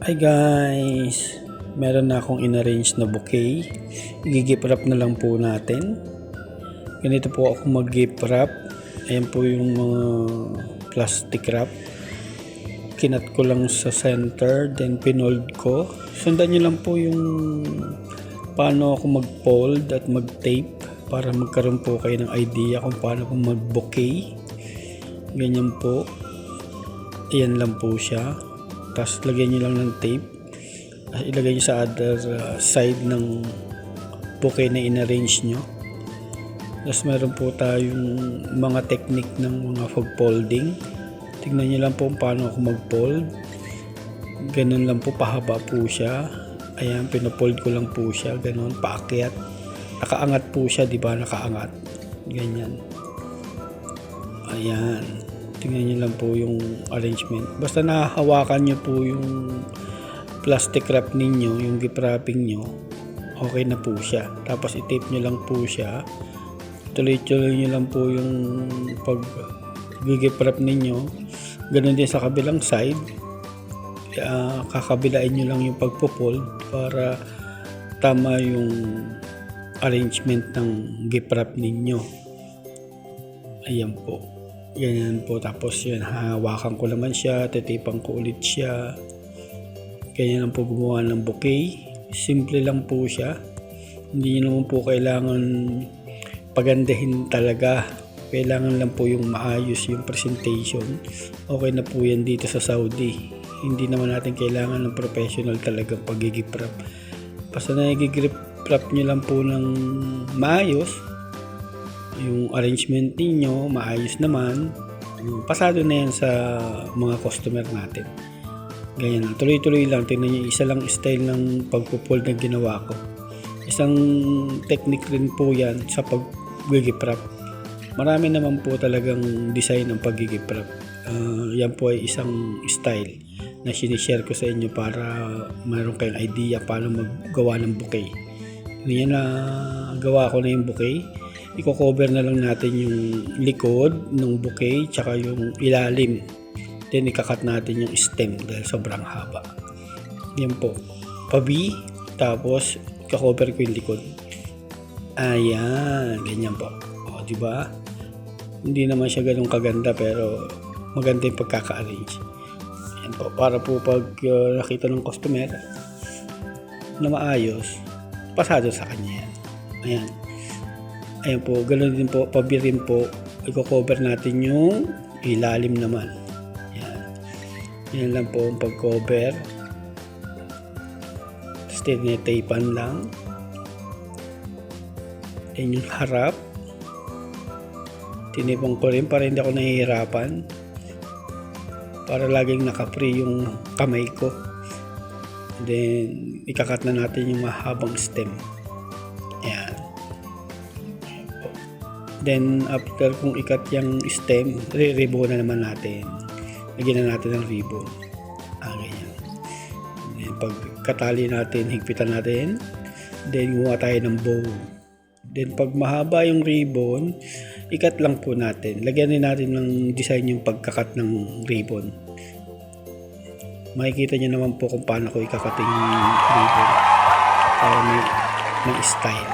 Hi guys! Meron na akong in-arrange na bouquet. I-gift wrap na lang po natin. Ganito po ako mag-gift wrap. Ayan po yung mga plastic wrap. Kinat ko lang sa center, then pinold ko. Sundan nyo lang po yung paano ako mag-fold at mag-tape para magkaroon po kayo ng idea kung paano po mag-bouquet. Ganyan po. Ayan lang po siya. Tapos lagyan nyo lang ng tape. Ilagay nyo sa other side ng bouquet na in-arrange nyo. Tapos meron po tayong mga technique ng mga folding. Tignan nyo lang po paano ako mag-fold. Ganun lang po, pahaba po siya. Ayan, pinafold ko lang po siya. Ganun, paakyat. Nakaangat po siya, di ba? Nakaangat. Ganyan. Ayan. Tingnan nyo lang po yung arrangement. Basta nahahawakan nyo po yung plastic wrap ninyo, yung gift wrapping nyo, okay na po siya. Tapos i-tape nyo lang po siya. Tuloy-tuloy nyo lang po yung pag-gift wrap ninyo. Ganun din sa kabilang side. Kakabilain nyo lang yung pagpo-fold para tama yung arrangement ng gift wrap ninyo. Ayan po. Ganyan po. Tapos yun, hawakan ko naman siya, titipan ko ulit siya. Ganyan lang po gumawa ng bouquet. Simple lang po siya. Hindi nyo naman po kailangan pagandahin talaga. Kailangan lang po yung maayos yung presentation. Okay na po yan dito sa Saudi. Hindi naman natin kailangan ng professional talagang pag-gift wrap. Basta nag-gift wrap nyo lang po ng maayos. Yung arrangement ninyo, maayos naman. Pasado na yan sa mga customer natin. Ganyan lang. Tuloy-tuloy lang. Tingnan nyo, isa lang style ng pagpo-fold na ginawa ko. Isang technique rin po yan sa pag-gift wrap. Marami naman po talagang design ng pag-gift wrap. Yan po ay isang style na sinishare ko sa inyo para mayroon kayong idea paano maggawa ng bouquet. Yan na gawa ko na yung bouquet. I-cover na lang natin yung likod ng bouquet tsaka yung ilalim. Then ikakat natin yung stem dahil sobrang haba. Yan po. Pa-V, tapos i-cover ko yung likod. Ayan, ganyan po. O, di ba? Hindi naman siya ganun kaganda pero maganda yung pagkaka-arrange. Ayan po, para po pag nakita ng customer na maayos, pasado sa kanya yan. Ayan. Ayan po, ganoon din po, pabirin po, i-cover natin yung ilalim naman. Ayan. Yan lang po ang pag-cover. Tapos tinitapan lang. Yan yung harap. Tinipang ko rin para hindi ako nahihirapan. Para laging naka-free yung kamay ko. Then, ikakat na natin yung mahabang stem. Ayan. Then after kung ikat yung stem, re-ribbon na naman natin. Lagyan na natin ng ribbon. Ganyan. Then pag katali natin, higpitan natin. Then gumawa tayo ng bow. Then pag mahaba yung ribbon, ikat lang po natin. Lagyan din natin ng design yung pagkakat ng ribbon. Makikita nyo naman po kung paano ko ikakating yung ribbon para may style.